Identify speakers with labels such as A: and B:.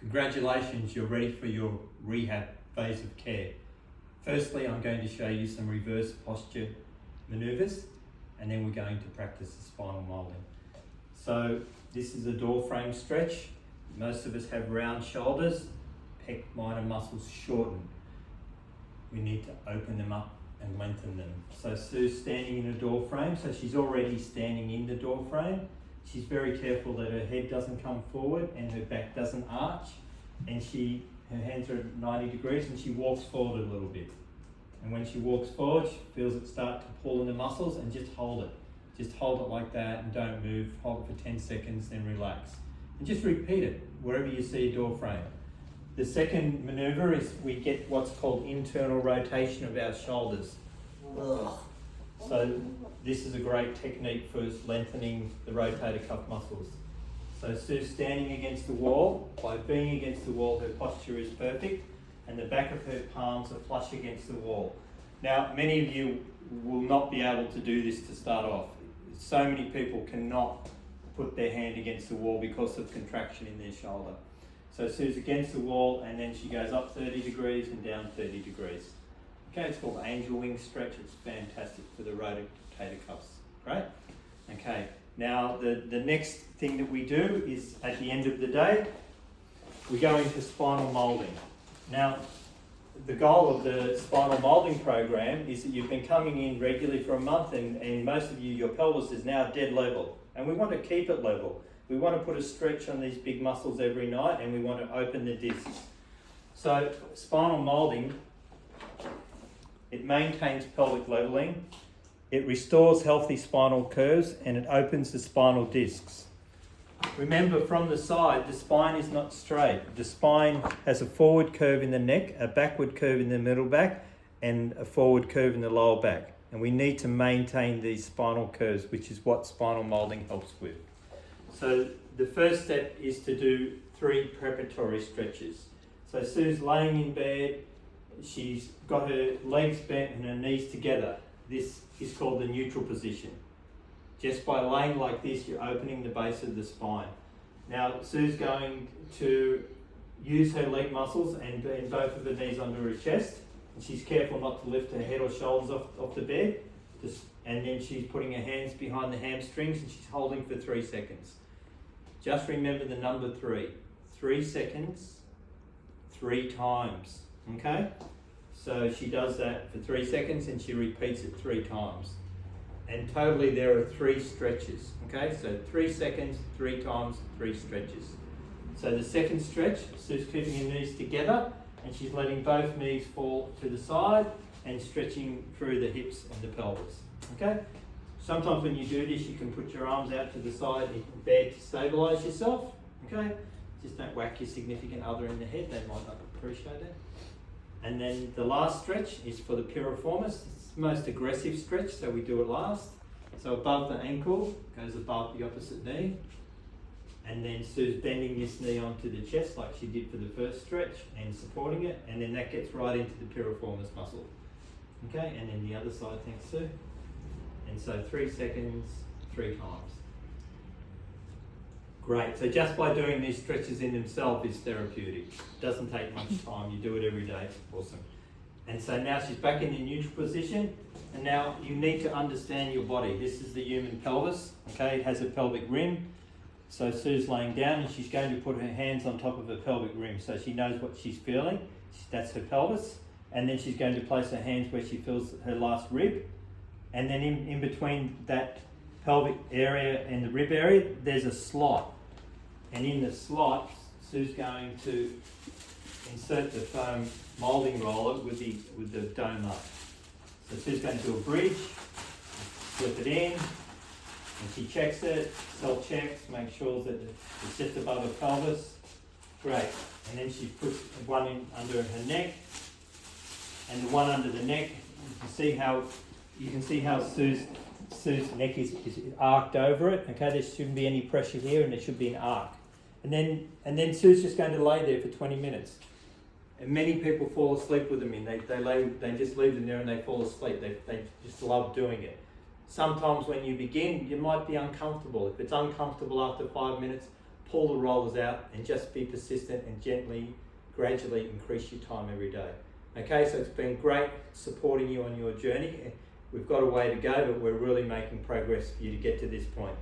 A: Congratulations, you're ready for your rehab phase of care. Firstly, I'm going to show you some reverse posture maneuvers, and then we're going to practice the spinal moulding. So this is a door frame stretch. Most of us have round shoulders, pec minor muscles shorten. We need to open them up and lengthen them. So Sue's standing in a door frame, so she's already standing in the door frame. She's very careful that her head doesn't come forward and her back doesn't arch, and her hands are at 90 degrees and she walks forward a little bit. And when she walks forward, she feels it start to pull in the muscles, and just hold it. Just hold it like that and don't move. Hold it for 10 seconds, then relax. And just repeat it wherever you see a door frame. The second maneuver is we get what's called internal rotation of our shoulders. So this is a great technique for lengthening the rotator cuff muscles. So Sue's standing against the wall. By being against the wall, her posture is perfect, and the back of her palms are flush against the wall. Now, many of you will not be able to do this to start off. So many people cannot put their hand against the wall because of contraction in their shoulder. So Sue's against the wall, and then she goes up 30 degrees and down 30 degrees. Okay, it's called angel wing stretch. It's fantastic for the rotator cuffs. Great. Okay, now the next thing that we do is at the end of the day, we go into spinal moulding. Now, the goal of the spinal moulding program is that you've been coming in regularly for a month, and most of you, your pelvis is now dead level. And we want to keep it level. We want to put a stretch on these big muscles every night, and we want to open the discs. So spinal moulding, it maintains pelvic leveling, it restores healthy spinal curves, and it opens the spinal discs. Remember, from the side, the spine is not straight. The spine has a forward curve in the neck, a backward curve in the middle back, and a forward curve in the lower back. And we need to maintain these spinal curves, which is what spinal moulding helps with. So the first step is to do 3 preparatory stretches. So Sue's laying in bed, she's got her legs bent and her knees together. This is called the neutral position. Just by laying like this, you're opening the base of the spine. Now, Sue's going to use her leg muscles and both of her knees under her chest. And she's careful not to lift her head or shoulders off the bed. And then she's putting her hands behind the hamstrings and she's holding for 3 seconds. Just remember the number 3. 3 seconds, 3 times. Okay? So she does that for 3 seconds and she repeats it 3 times. And totally there are 3 stretches. Okay? So 3 seconds, 3 times, 3 stretches. So the second stretch, Sue's keeping her knees together and she's letting both knees fall to the side and stretching through the hips and the pelvis. Okay? Sometimes when you do this, you can put your arms out to the side in bed to stabilise yourself. Okay? Just don't whack your significant other in the head, they might not appreciate it. And then the last stretch is for the piriformis. It's the most aggressive stretch, so we do it last. So above the ankle, goes above the opposite knee. And then Sue's bending this knee onto the chest like she did for the first stretch and supporting it. And then that gets right into the piriformis muscle. Okay, and then the other side, thanks Sue. And so 3 seconds, 3 times. Great, so just by doing these stretches in themselves is therapeutic. Doesn't take much time, you do it every day, awesome. And so now she's back in the neutral position, and now you need to understand your body. This is the human pelvis, okay, it has a pelvic rim. So Sue's laying down and she's going to put her hands on top of her pelvic rim so she knows what she's feeling. That's her pelvis. And then she's going to place her hands where she feels her last rib. And then in between that pelvic area and the rib area, there's a slot. And in the slot, Sue's going to insert the foam moulding roller with the dome up. So Sue's going to do a bridge, slip it in, and she checks it, self-checks, makes sure that it's just above her pelvis. Great. And then she puts one in under her neck, and the one under the neck, you can see how Sue's neck is arced over it. Okay, there shouldn't be any pressure here, and there should be an arc. And then Sue's just going to lay there for 20 minutes. And many people fall asleep with them in. They just leave them there and they fall asleep. They just love doing it. Sometimes when you begin, you might be uncomfortable. If it's uncomfortable after 5 minutes, pull the rollers out and just be persistent and gently, gradually increase your time every day. Okay, so it's been great supporting you on your journey. We've got a way to go, but we're really making progress for you to get to this point.